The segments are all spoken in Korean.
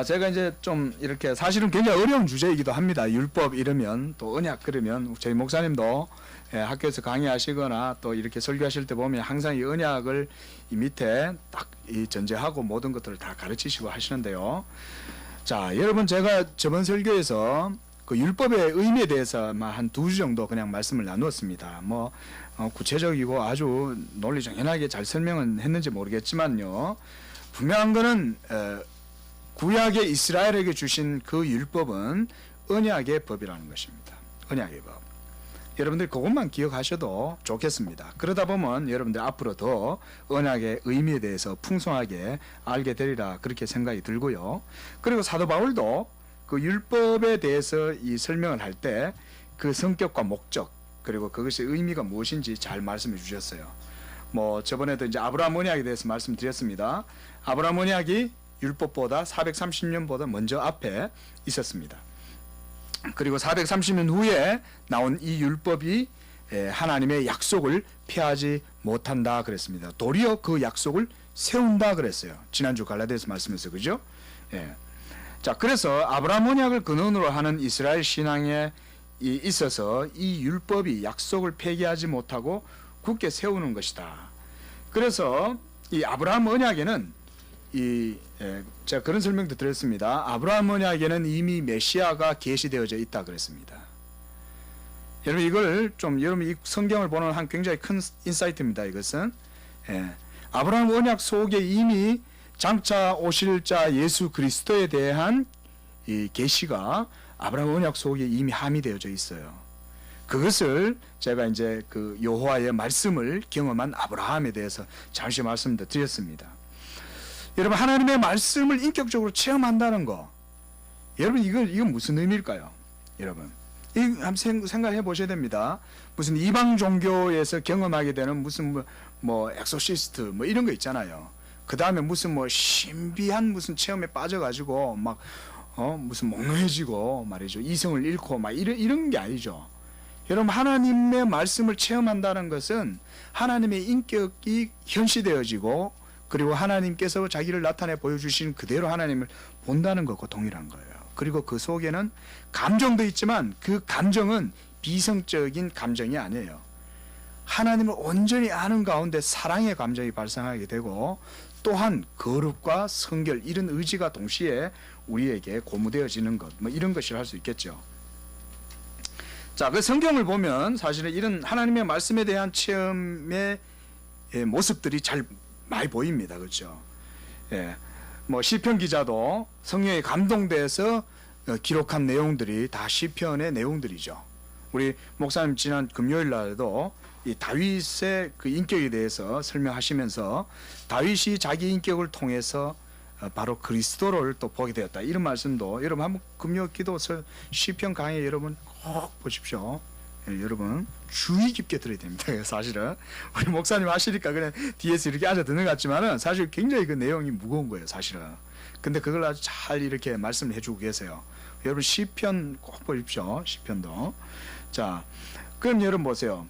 제가 이제 좀 이렇게 사실은 굉장히 어려운 주제이기도 합니다. 율법 이러면 또 언약 그러면 저희 목사님도 학교에서 강의하시거나 또 이렇게 설교하실 때 보면 항상 이 언약을 이 밑에 딱 이 전제하고 모든 것들을 다 가르치시고 하시는데요. 자, 여러분 제가 저번 설교에서 그 율법의 의미에 대해서만 한 2주 정도 그냥 말씀을 나누었습니다. 뭐 구체적이고 아주 논리정연하게 잘 설명은 했는지 모르겠지만요. 분명한 거는 구약의 이스라엘에게 주신 그 율법은 언약의 법이라는 것입니다. 언약의 법. 여러분들 그것만 기억하셔도 좋겠습니다. 그러다 보면 여러분들 앞으로 더 언약의 의미에 대해서 풍성하게 알게 되리라 그렇게 생각이 들고요. 그리고 사도 바울도 그 율법에 대해서 이 설명을 할 때 그 성격과 목적 그리고 그것의 의미가 무엇인지 잘 말씀해 주셨어요. 뭐 저번에도 이제 아브라함 언약에 대해서 말씀드렸습니다. 아브라함 언약이 율법보다 430년보다 먼저 앞에 있었습니다. 그리고 430년 후에 나온 이 율법이 하나님의 약속을 피하지 못한다 그랬습니다. 도리어 그 약속을 세운다 그랬어요. 지난주 갈라디아서 말씀에서 그죠? 예. 자, 그래서 아브라함 언약을 근원으로 하는 이스라엘 신앙에 있어서 이 율법이 약속을 폐기하지 못하고 굳게 세우는 것이다. 그래서 이 아브라함 언약에는 제가 그런 설명도 드렸습니다. 아브라함 언약에는 이미 메시아가 계시되어져 있다 그랬습니다. 여러분 이걸 좀 여러분 이 성경을 보는 한 굉장히 큰 인사이트입니다. 이것은 아브라함 언약 속에 이미 장차 오실 자 예수 그리스도에 대한 이 계시가 아브라함 언약 속에 이미 함의되어져 있어요. 그것을 제가 이제 그 여호와의 말씀을 경험한 아브라함에 대해서 잠시 말씀도 드렸습니다. 여러분 하나님의 말씀을 인격적으로 체험한다는 거, 여러분 이건 무슨 의미일까요? 여러분 이 한번 생각해 보셔야 됩니다. 무슨 이방 종교에서 경험하게 되는 무슨 뭐 엑소시스트 뭐 이런 거 있잖아요. 그 다음에 무슨 뭐 신비한 무슨 체험에 빠져가지고 막 무슨 몽롱해지고 말이죠. 이성을 잃고 막 이런 게 아니죠. 여러분 하나님의 말씀을 체험한다는 것은 하나님의 인격이 현시되어지고 그리고 하나님께서 자기를 나타내 보여주신 그대로 하나님을 본다는 것과 동일한 거예요. 그리고 그 속에는 감정도 있지만 그 감정은 비성적인 감정이 아니에요. 하나님을 온전히 아는 가운데 사랑의 감정이 발생하게 되고 또한 거룩과 성결 이런 의지가 동시에 우리에게 고무되어지는 것, 뭐 이런 것을 할 수 있겠죠. 자, 그 성경을 보면 사실은 이런 하나님의 말씀에 대한 체험의 모습들이 잘 많이 보입니다. 그렇죠? 예. 뭐 시편 기자도 성령에 감동돼서 기록한 내용들이 다 시편의 내용들이죠. 우리 목사님 지난 금요일 날에도 이 다윗의 그 인격에 대해서 설명하시면서 다윗이 자기 인격을 통해서 바로 그리스도를 또 보게 되었다. 이런 말씀도 여러분 한번 금요 기도 시편 강의 여러분 꼭 보십시오. 예, 여러분 주의 깊게 들어야 됩니다. 사실은 우리 목사님 하시니까 그냥 뒤에서 이렇게 앉아 듣는 것 같지만은 사실 굉장히 그 내용이 무거운 거예요. 사실은. 근데 그걸 아주 잘 이렇게 말씀을 해주고 계세요. 여러분 시편 꼭 보십시오. 시편도. 자, 그럼 여러분 보세요.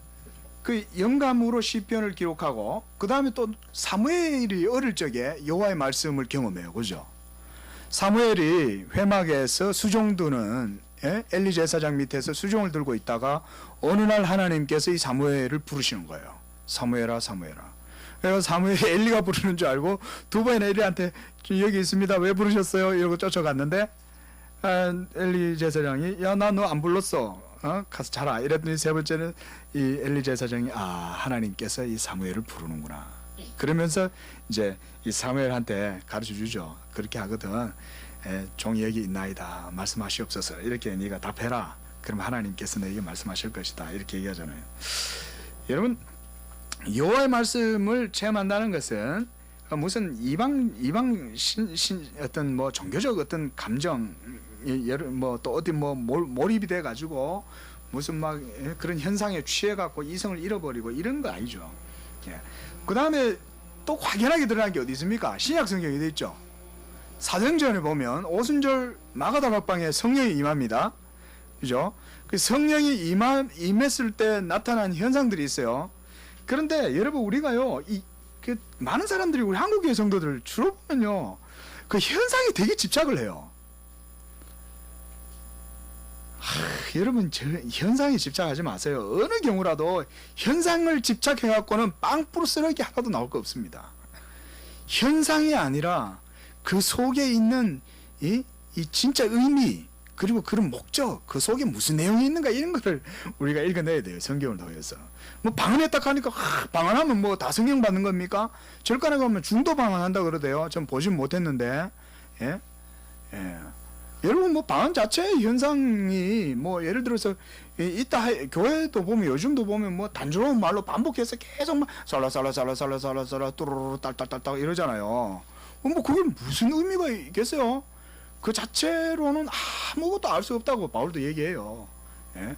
그 영감으로 시편을 기록하고 그 다음에 또 사무엘이 어릴 적에 여호와의 말씀을 경험해요. 그죠? 사무엘이 회막에서 수종 드는 엘리 제사장 밑에서 수종을 들고 있다가 어느 날 하나님께서 이 사무엘을 부르시는 거예요. 사무엘아 사무엘아. 그래서 사무엘이 엘리가 부르는 줄 알고 두 번이나 엘리한테 여기 있습니다. 왜 부르셨어요? 이러고 쫓아갔는데 엘리 제사장이 야 나 너 안 불렀어. 가서 자라. 이랬더니 세 번째는 이 엘리 제사장이 하나님께서 이 사무엘을 부르는구나. 그러면서 이제 이 사무엘한테 가르쳐 주죠. 그렇게 하거든. 종이 여기 있나이다. 말씀하시옵소서. 이렇게 네가 답해라. 그럼 하나님께서 너에게 말씀하실 것이다. 이렇게 얘기하잖아요. 여러분 여호와의 말씀을 체험한다는 것은 무슨 이방 어떤 뭐 종교적 어떤 감정 뭐 또 어디 뭐 몰입이 돼 가지고 무슨 막 그런 현상에 취해 갖고 이성을 잃어버리고 이런 거 아니죠. 그 다음에 또 확연하게 드러난 게 어디 있습니까? 신약 성경에 돼 있죠. 사도행전을 보면 오순절 마가다락방에 성령이 임합니다. 그죠? 그 성령이 임했을 때 나타난 현상들이 있어요. 그런데 여러분 우리가요, 그 많은 사람들이 우리 한국교회 성도들 주로 보면요, 그 현상에 되게 집착을 해요. 여러분 현상에 집착하지 마세요. 어느 경우라도 현상을 집착해 갖고는 빵꾸로 쓰레기 하나도 나올 거 없습니다. 현상이 아니라 그 속에 있는 이 진짜 의미, 그리고 그런 목적, 그 속에 무슨 내용이 있는가, 이런 거를 우리가 읽어내야 돼요. 성경을 통해서. 뭐 방언했다 하니까 방언하면 뭐 다 성경 받는 겁니까? 절간에 가면 중도 방언한다 그러대요. 전 보진 못했는데. 예? 예. 여러분 뭐 방언 자체의 현상이 뭐 예를 들어서 교회도 보면, 요즘도 보면 뭐 단조로운 말로 반복해서 계속 막 살라살라살라살라살라살라 뚜루루루 딸딸딸딸 이러잖아요. 뭐 그게 무슨 의미가 있겠어요? 그 자체로는 아무것도 알 수 없다고 바울도 얘기해요. 예?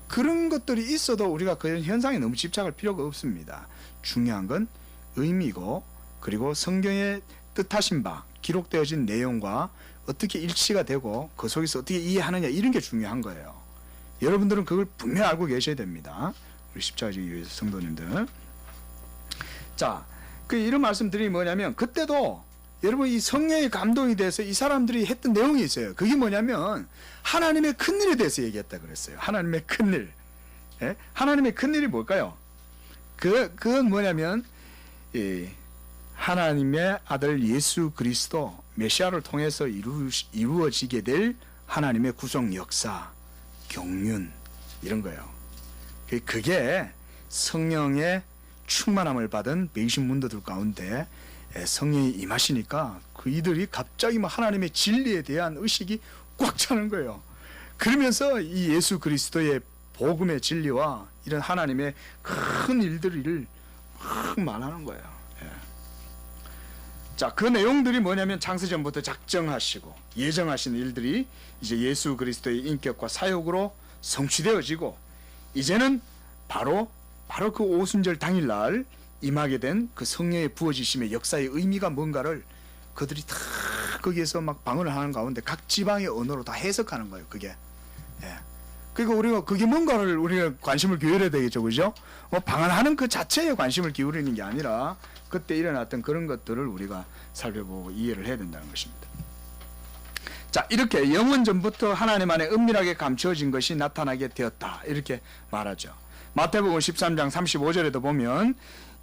그런 것들이 있어도 우리가 그 현상에 너무 집착할 필요가 없습니다. 중요한 건 의미고, 그리고 성경에 뜻하신 바, 기록되어진 내용과 어떻게 일치가 되고 그 속에서 어떻게 이해하느냐, 이런 게 중요한 거예요. 여러분들은 그걸 분명히 알고 계셔야 됩니다. 우리 십자가지기 교회 성도님들. 자, 이런 말씀드리면 뭐냐면, 그때도 여러분 이 성령의 감동이 돼서 이 사람들이 했던 내용이 있어요. 그게 뭐냐면 하나님의 큰일에 대해서 얘기했다 그랬어요. 하나님의 큰일. 예? 하나님의 큰일이 뭘까요? 그건 뭐냐면 하나님의 아들 예수 그리스도 메시아를 통해서 이루어지게 될 하나님의 구속 역사, 경륜, 이런 거예요. 그게 성령의 충만함을 받은 배신문도들 가운데 성령이 임하시니까 이들이 갑자기 하나님의 진리에 대한 의식이 꽉 차는 거예요. 그러면서 이 예수 그리스도의 복음의 진리와 이런 하나님의 큰 일들을 막 말하는 거예요. 예. 자, 그 내용들이 뭐냐면 창세전부터 작정하시고 예정하신 일들이 이제 예수 그리스도의 인격과 사역으로 성취되어지고, 이제는 바로 그 오순절 당일날 임하게 된 그 성령의 부어지심의 역사의 의미가 뭔가를 그들이 다 거기에서 막 방언을 하는 가운데 각 지방의 언어로 다 해석하는 거예요. 그게. 예. 그러니까 우리가 그게 뭔가를 우리가 관심을 기울여야 되겠죠, 그죠? 방언하는 그 자체에 관심을 기울이는 게 아니라 그때 일어났던 그런 것들을 우리가 살펴보고 이해를 해야 된다는 것입니다. 자, 이렇게 영원 전부터 하나님 안에 은밀하게 감추어진 것이 나타나게 되었다, 이렇게 말하죠. 마태복음 13장 35절에도 보면,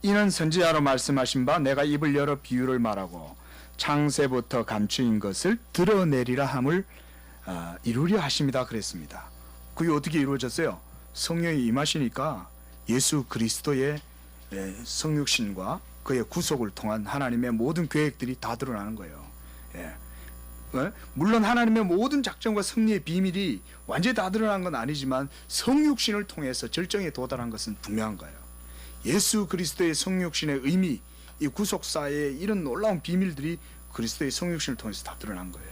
이는 선지자로 말씀하신 바 내가 입을 열어 비유를 말하고 창세부터 감추인 것을 드러내리라 함을 이루려 하심이다 그랬습니다. 그게 어떻게 이루어졌어요? 성령이 임하시니까 예수 그리스도의 성육신과 그의 구속을 통한 하나님의 모든 계획들이 다 드러나는 거예요. 예. 물론 하나님의 모든 작정과 섭리의 비밀이 완전히 다 드러난 건 아니지만 성육신을 통해서 절정에 도달한 것은 분명한 거예요. 예수 그리스도의 성육신의 의미, 이 구속사의 이런 놀라운 비밀들이 그리스도의 성육신을 통해서 다 드러난 거예요.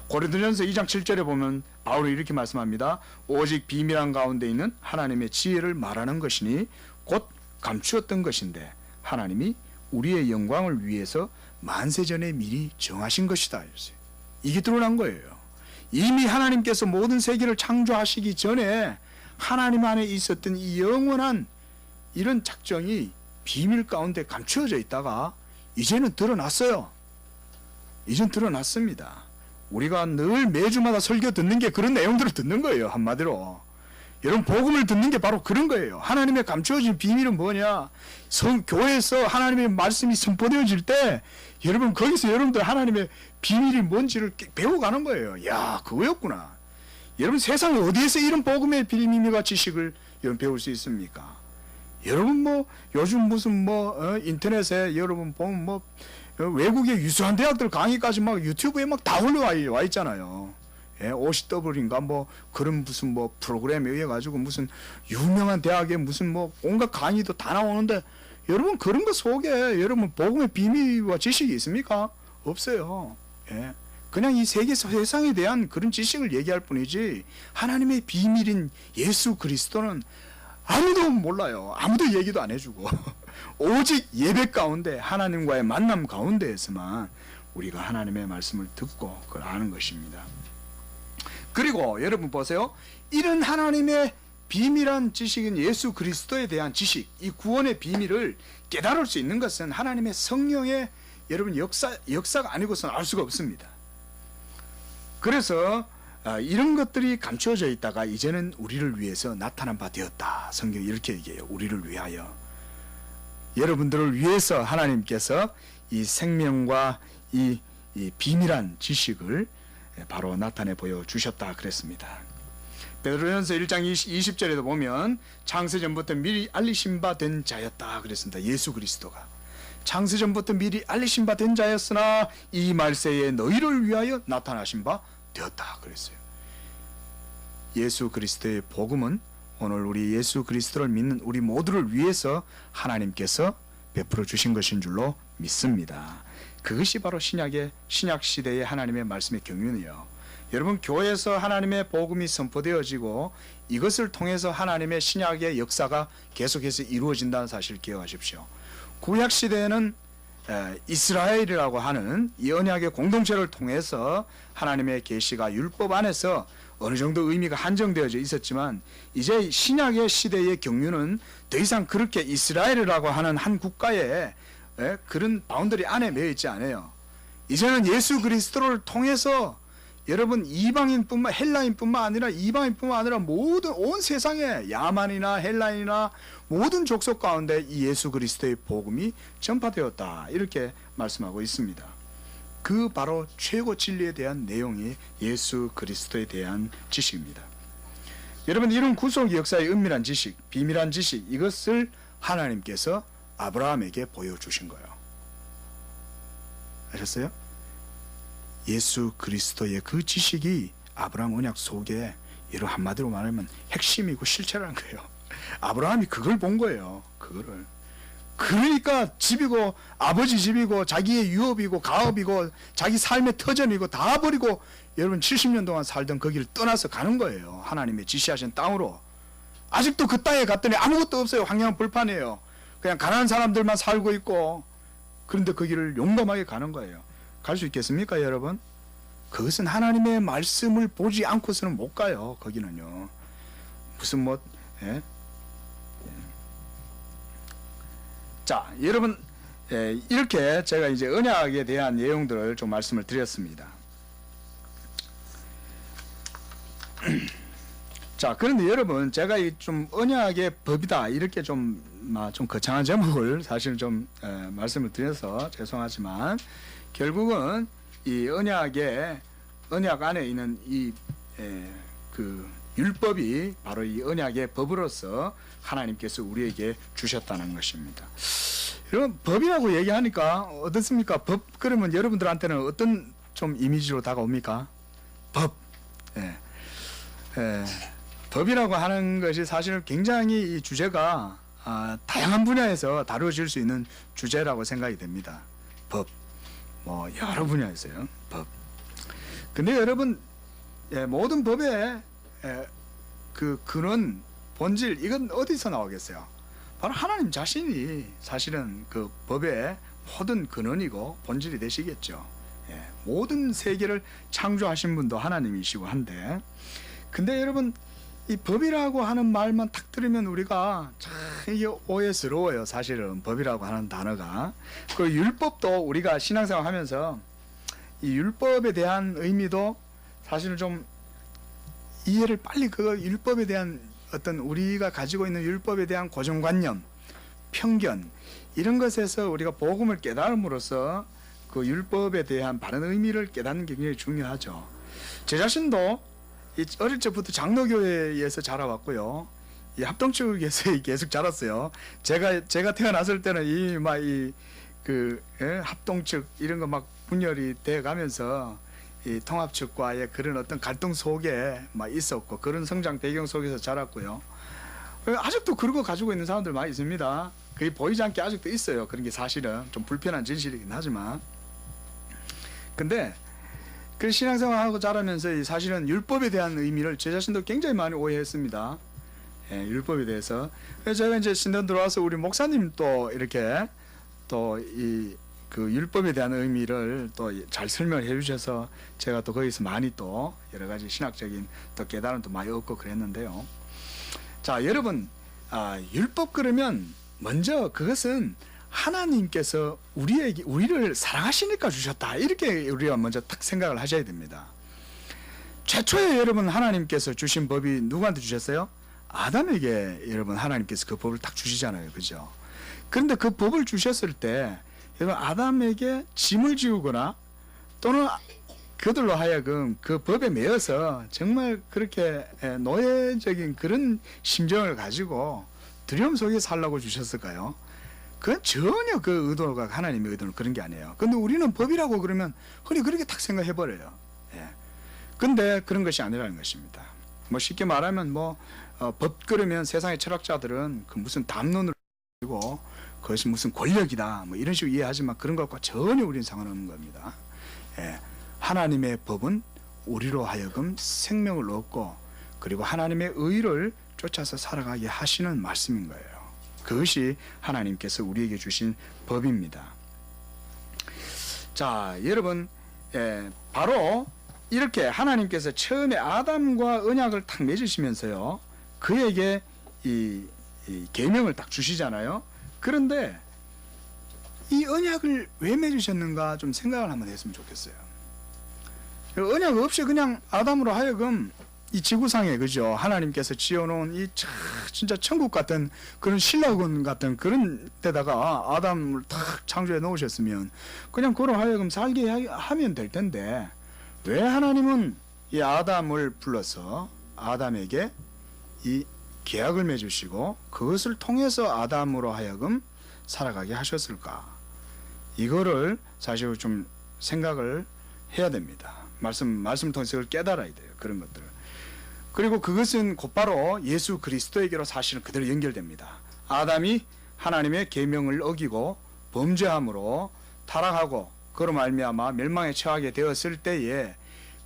고린도전서 2장 7절에 보면 바울이 이렇게 말씀합니다. 오직 비밀한 가운데 있는 하나님의 지혜를 말하는 것이니 곧 감추었던 것인데 하나님이 우리의 영광을 위해서 만세전에 미리 정하신 것이다. 이게 드러난 거예요. 이미 하나님께서 모든 세계를 창조하시기 전에 하나님 안에 있었던 이 영원한 이런 작정이 비밀 가운데 감추어져 있다가 이제는 드러났어요. 이젠 드러났습니다. 우리가 늘 매주마다 설교 듣는 게 그런 내용들을 듣는 거예요. 한마디로 여러분, 복음을 듣는 게 바로 그런 거예요. 하나님의 감추어진 비밀은 뭐냐? 교회에서 하나님의 말씀이 선포되어질 때 여러분, 거기서 여러분들 하나님의 비밀이 뭔지를 배워가는 거예요. 야, 그거였구나. 여러분, 세상에 어디에서 이런 복음의 비밀과 지식을 여러분 배울 수 있습니까? 여러분 요즘 무슨 인터넷에 여러분 보면 외국의 유수한 대학들 강의까지 막 유튜브에 막 다 올라와 있잖아요. 예, OCW인가 그런 무슨 프로그램에 의해 가지고 무슨 유명한 대학에 무슨 온갖 강의도 다 나오는데, 여러분 그런 것 속에 여러분 복음의 비밀과 지식이 있습니까? 없어요. 예. 그냥 이 세상에 대한 그런 지식을 얘기할 뿐이지 하나님의 비밀인 예수 그리스도는 아무도 몰라요. 아무도 얘기도 안 해주고 오직 예배 가운데 하나님과의 만남 가운데에서만 우리가 하나님의 말씀을 듣고 그걸 아는 것입니다. 그리고 여러분 보세요. 이런 하나님의 비밀한 지식인 예수 그리스도에 대한 지식, 이 구원의 비밀을 깨달을 수 있는 것은 하나님의 성령의 여러분 역사가 아니고서는 알 수가 없습니다. 그래서 이런 것들이 감추어져 있다가 이제는 우리를 위해서 나타난 바 되었다. 성경이 이렇게 얘기해요. 우리를 위하여. 여러분들을 위해서 하나님께서 이 생명과 이 비밀한 지식을 바로 나타내 보여주셨다 그랬습니다. 베드로전서 1장 20절에도 보면 창세전부터 미리 알리신 바 된 자였다 그랬습니다. 예수 그리스도가 창세전부터 미리 알리신 바 된 자였으나 이 말세에 너희를 위하여 나타나신 바 되었다 그랬어요. 예수 그리스도의 복음은 오늘 우리 예수 그리스도를 믿는 우리 모두를 위해서 하나님께서 베풀어 주신 것인 줄로 믿습니다. 그것이 바로 신약 시대의 하나님의 말씀의 경륜이에요. 여러분, 교회에서 하나님의 복음이 선포되어지고 이것을 통해서 하나님의 신약의 역사가 계속해서 이루어진다는 사실을 기억하십시오. 구약 시대에는 이스라엘이라고 하는 이 언약의 공동체를 통해서 하나님의 계시가 율법 안에서 어느 정도 의미가 한정되어져 있었지만 이제 신약의 시대의 경륜은 더 이상 그렇게 이스라엘이라고 하는 한 국가의 그런 바운더리 안에 매여 있지 않아요. 이제는 예수 그리스도를 통해서 여러분 이방인뿐만 헬라인뿐만 아니라 이방인뿐만 아니라 모든 온 세상에 야만이나 헬라인이나 모든 족속 가운데 이 예수 그리스도의 복음이 전파되었다 이렇게 말씀하고 있습니다. 그 바로 최고 진리에 대한 내용이 예수 그리스도에 대한 지식입니다. 여러분, 이런 구속 역사의 은밀한 지식, 비밀한 지식, 이것을 하나님께서 아브라함에게 보여주신 거예요. 아셨어요? 예수 그리스도의 그 지식이 아브라함 언약 속에 이런 한마디로 말하면 핵심이고 실체라는 거예요. 아브라함이 그걸 본 거예요. 그거를. 그러니까 집이고 아버지 집이고 자기의 유업이고 가업이고 자기 삶의 터전이고 다 버리고 여러분 70년 동안 살던 거기를 떠나서 가는 거예요. 하나님의 지시하신 땅으로. 아직도 그 땅에 갔더니 아무것도 없어요. 환경은 불판이에요. 그냥 가난한 사람들만 살고 있고, 그런데 그 길을 용감하게 가는 거예요. 갈 수 있겠습니까, 여러분? 그것은 하나님의 말씀을 보지 않고서는 못 가요. 거기는요. 무슨 자, 여러분, 이렇게 제가 이제 언약에 대한 내용들을 좀 말씀을 드렸습니다. 자, 그런데 여러분, 제가 좀 언약의 법이다 이렇게 좀 거창한 제목을 사실 좀 말씀을 드려서 죄송하지만, 결국은 이 언약 안에 있는 그 율법이 바로 이 언약의 법으로서 하나님께서 우리에게 주셨다는 것입니다. 여러분, 법이라고 얘기하니까 어떻습니까? 법 그러면 여러분들한테는 어떤 좀 이미지로 다가옵니까? 법. 법이라고 하는 것이 사실은 굉장히 이 주제가 다양한 분야에서 다루어질 수 있는 주제라고 생각이 됩니다. 법. 여러 분야에서요. 법. 근데 여러분, 모든 법의 그 근원, 본질, 이건 어디서 나오겠어요? 바로 하나님 자신이 사실은 그 법의 모든 근원이고 본질이 되시겠죠. 모든 세계를 창조하신 분도 하나님이시고 한데, 근데 여러분, 이 법이라고 하는 말만 딱 들으면 우리가 참 이게 오해스러워요. 사실은 법이라고 하는 단어가. 그 율법도 우리가 신앙생활 하면서 이 율법에 대한 의미도 사실은 좀 이해를 빨리, 그 율법에 대한 어떤 우리가 가지고 있는 율법에 대한 고정관념, 편견, 이런 것에서 우리가 복음을 깨달음으로써 그 율법에 대한 바른 의미를 깨닫는 게 굉장히 중요하죠. 제 자신도 어릴 적부터 장로교회에서 자라왔고요. 이 합동측에서 계속 자랐어요. 제가 태어났을 때는 합동측 이런 거 막 분열이 돼 가면서 이 통합측과의 그런 어떤 갈등 속에 막 있었고, 그런 성장 배경 속에서 자랐고요. 아직도 그런 거 가지고 있는 사람들 많이 있습니다. 그게 보이지 않게 아직도 있어요. 그런 게 사실은 좀 불편한 진실이긴 하지만. 근데 그 신앙생활하고 자라면서 사실은 율법에 대한 의미를 제 자신도 굉장히 많이 오해했습니다. 율법에 대해서. 그래서 제가 이제 신당 들어와서 우리 목사님 또 이렇게 또 그 율법에 대한 의미를 또 잘 설명해 주셔서 제가 또 거기서 많이 또 여러 가지 신학적인 또 깨달음도 많이 얻고 그랬는데요. 자, 여러분, 율법 그러면 먼저 그것은 하나님께서 우리를 사랑하시니까 주셨다, 이렇게 우리가 먼저 딱 생각을 하셔야 됩니다. 최초에 여러분 하나님께서 주신 법이 누구한테 주셨어요? 아담에게 여러분 하나님께서 그 법을 딱 주시잖아요, 그죠? 그런데 그 법을 주셨을 때 여러분 아담에게 짐을 지우거나 또는 그들로 하여금 그 법에 매여서 정말 그렇게 노예적인 그런 심정을 가지고 두려움 속에 살라고 주셨을까요? 그건 전혀 그 의도가 하나님의 의도는 그런 게 아니에요. 근데 우리는 법이라고 그러면 그렇게 딱 생각해버려요. 예. 근데 그런 것이 아니라는 것입니다. 뭐 쉽게 말하면 법 그러면 세상의 철학자들은 그 무슨 담론을 가지고 그것이 무슨 권력이다 뭐 이런 식으로 이해하지만 그런 것과 전혀 우리는 상관없는 겁니다. 예. 하나님의 법은 우리로 하여금 생명을 얻고 그리고 하나님의 의를 쫓아서 살아가게 하시는 말씀인 거예요. 그것이 하나님께서 우리에게 주신 법입니다. 자, 여러분, 바로 이렇게 하나님께서 처음에 아담과 언약을 딱 맺으시면서요, 그에게 이 계명을 딱 주시잖아요. 그런데 이 언약을 왜 맺으셨는가 좀 생각을 한번 했으면 좋겠어요. 언약 없이 그냥 아담으로 하여금 이 지구상에, 그죠, 하나님께서 지어놓은 이 진짜 천국 같은 그런 신라군 같은 그런 데다가 아담을 탁 창조해 놓으셨으면 그냥 그로 하여금 살게 하면 될 텐데, 왜 하나님은 이 아담을 불러서 아담에게 이 계약을 맺으시고 그것을 통해서 아담으로 하여금 살아가게 하셨을까? 이거를 사실 좀 생각을 해야 됩니다. 말씀을 통해서 그걸 깨달아야 돼요. 그런 것들을. 그리고 그것은 곧바로 예수 그리스도에게로 사실은 그대로 연결됩니다. 아담이 하나님의 계명을 어기고 범죄함으로 타락하고 그로 말미암아 멸망에 처하게 되었을 때에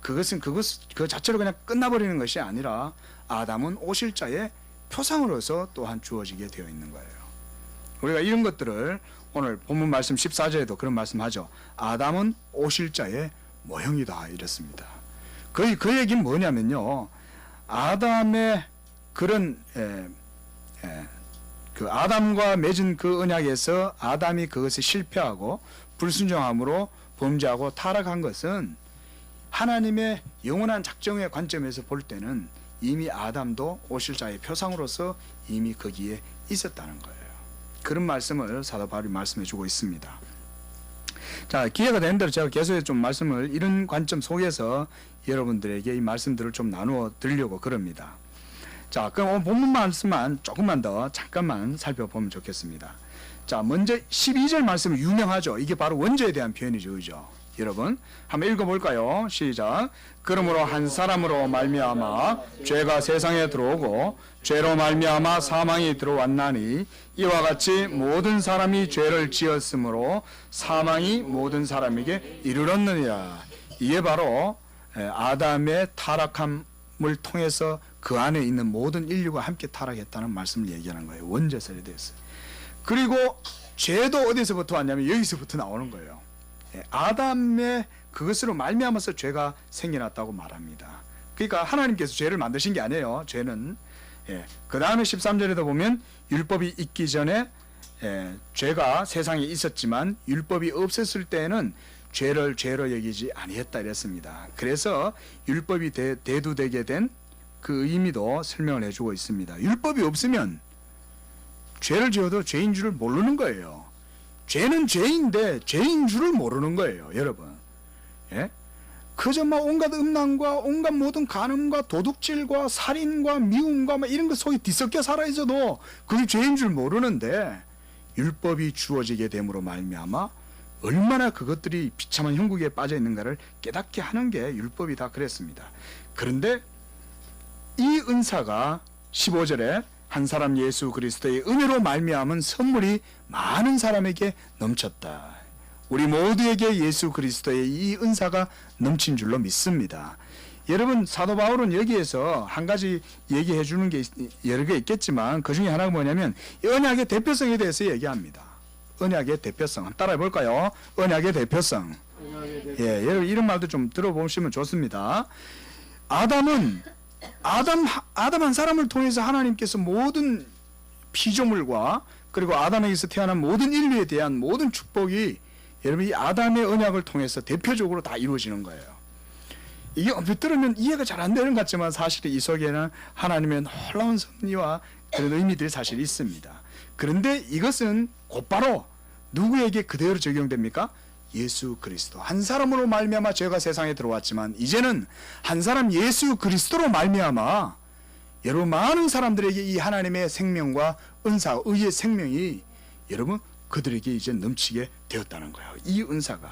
그것은 그 자체로 그냥 끝나버리는 것이 아니라 아담은 오실 자의 표상으로서 또한 주어지게 되어 있는 거예요. 우리가 이런 것들을 오늘 본문 말씀 14절에도 그런 말씀하죠. 아담은 오실 자의 모형이다, 이랬습니다. 그 얘기는 뭐냐면요, 아담의 그런 그 아담과 맺은 그 언약에서 아담이 그것을 실패하고 불순종함으로 범죄하고 타락한 것은 하나님의 영원한 작정의 관점에서 볼 때는 이미 아담도 오실 자의 표상으로서 이미 거기에 있었다는 거예요. 그런 말씀을 사도 바울이 말씀해 주고 있습니다. 자, 기회가 되는 대로 제가 계속해서 좀 말씀을 이런 관점 속에서 여러분들에게 이 말씀들을 좀 나누어 드리려고 그럽니다. 자, 그럼 오늘 본문 말씀만 조금만 더 잠깐만 살펴보면 좋겠습니다. 자, 먼저 12절 말씀은 유명하죠. 이게 바로 원죄에 대한 표현이죠, 그죠? 여러분 한번 읽어볼까요? 시작. 그러므로 한 사람으로 말미암아 죄가 세상에 들어오고 죄로 말미암아 사망이 들어왔나니 이와 같이 모든 사람이 죄를 지었으므로 사망이 모든 사람에게 이르렀느니라. 이게 바로 아담의 타락함을 통해서 그 안에 있는 모든 인류가 함께 타락했다는 말씀을 얘기하는 거예요. 원죄설에 대해서. 그리고 죄도 어디서부터 왔냐면 여기서부터 나오는 거예요. 아담의 그것으로 말미암아서 죄가 생겨났다고 말합니다. 그러니까 하나님께서 죄를 만드신 게 아니에요. 죄는 그 다음에 13절에도 보면 율법이 있기 전에 죄가 세상에 있었지만 율법이 없었을 때는 죄를 죄로 여기지 아니했다 이랬습니다. 그래서 율법이 대두되게 된 그 의미도 설명을 해주고 있습니다. 율법이 없으면 죄를 지어도 죄인 줄을 모르는 거예요. 죄는 죄인데 죄인 줄을 모르는 거예요, 여러분. 예? 그저 막 온갖 음란과 온갖 모든 간음과 도둑질과 살인과 미움과 막 이런 것 속에 뒤섞여 살아 있어도 그게 죄인 줄 모르는데 율법이 주어지게 됨으로 말미암아 얼마나 그것들이 비참한 형국에 빠져 있는가를 깨닫게 하는 게 율법이다 그랬습니다. 그런데 이 은사가 15절에 한 사람 예수 그리스도의 은혜로 말미암은 선물이 많은 사람에게 넘쳤다. 우리 모두에게 예수 그리스도의 이 은사가 넘친 줄로 믿습니다. 여러분, 사도 바울은 여기에서 한 가지 얘기해 주는 게 여러 개 있겠지만 그 중에 하나가 뭐냐면 언약의 대표성에 대해서 얘기합니다. 언약의 대표성 한번 따라해 볼까요? 언약의 대표성. 예, 여러분 이런 말도 좀 들어보시면 좋습니다. 아담 한 사람을 통해서 하나님께서 모든 피조물과 그리고 아담에게서 태어난 모든 인류에 대한 모든 축복이 여러분 이 아담의 언약을 통해서 대표적으로 다 이루어지는 거예요. 이게 언뜻 들으면 이해가 잘 안 되는 것 같지만 사실은 이 속에는 하나님의 놀라운 섭리와 그런 의미들이 사실 있습니다. 그런데 이것은 곧바로 누구에게 그대로 적용됩니까? 예수 그리스도 한 사람으로 말미암아 죄가 세상에 들어왔지만 이제는 한 사람 예수 그리스도로 말미암아 여러분 많은 사람들에게 이 하나님의 생명과 은사, 의의 생명이 여러분 그들에게 이제 넘치게 되었다는 거예요. 이 은사가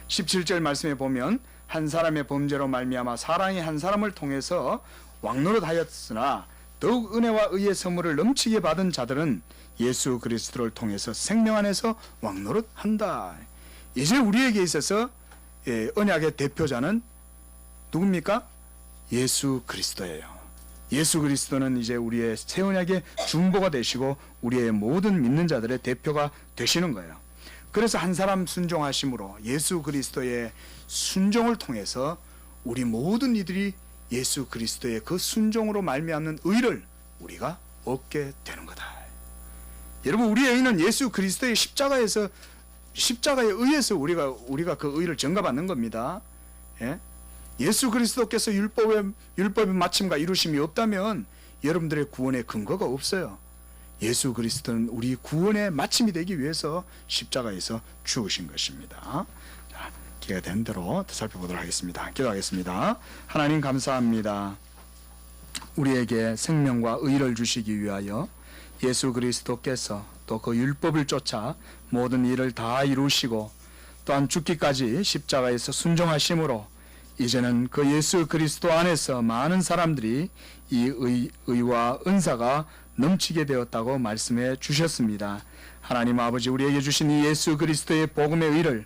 17절 말씀에 보면 한 사람의 범죄로 말미암아 사랑이 한 사람을 통해서 왕노릇하였으나 더욱 은혜와 의의 선물을 넘치게 받은 자들은 예수 그리스도를 통해서 생명 안에서 왕노릇한다. 이제 우리에게 있어서 언약의 대표자는 누굽니까? 예수 그리스도예요. 예수 그리스도는 이제 우리의 새 언약의 중보가 되시고 우리의 모든 믿는 자들의 대표가 되시는 거예요. 그래서 한 사람 순종하심으로 예수 그리스도의 순종을 통해서 우리 모든 이들이 예수 그리스도의 그 순종으로 말미암는 의를 우리가 얻게 되는 거다. 여러분 우리의 의는 예수 그리스도의 십자가에 의해서 우리가 그 의를 전가받는 겁니다. 예수 그리스도께서 율법의 마침과 이루심이 없다면 여러분들의 구원의 근거가 없어요. 예수 그리스도는 우리 구원의 마침이 되기 위해서 십자가에서 죽으신 것입니다. 자, 기회가 된 대로 살펴보도록 하겠습니다. 기도하겠습니다. 하나님 감사합니다. 우리에게 생명과 의를 주시기 위하여 예수 그리스도께서 또 그 율법을 쫓아 모든 일을 다 이루시고 또한 죽기까지 십자가에서 순종하심으로 이제는 그 예수 그리스도 안에서 많은 사람들이 이 의와 은사가 넘치게 되었다고 말씀해 주셨습니다. 하나님 아버지 우리에게 주신 이 예수 그리스도의 복음의 의를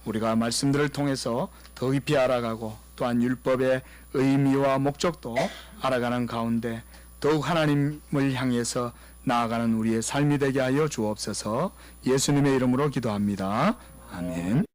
우리가 말씀들을 통해서 더 깊이 알아가고 또한 율법의 의미와 목적도 알아가는 가운데 더욱 하나님을 향해서 나아가는 우리의 삶이 되게 하여 주옵소서. 예수님의 이름으로 기도합니다. 아멘.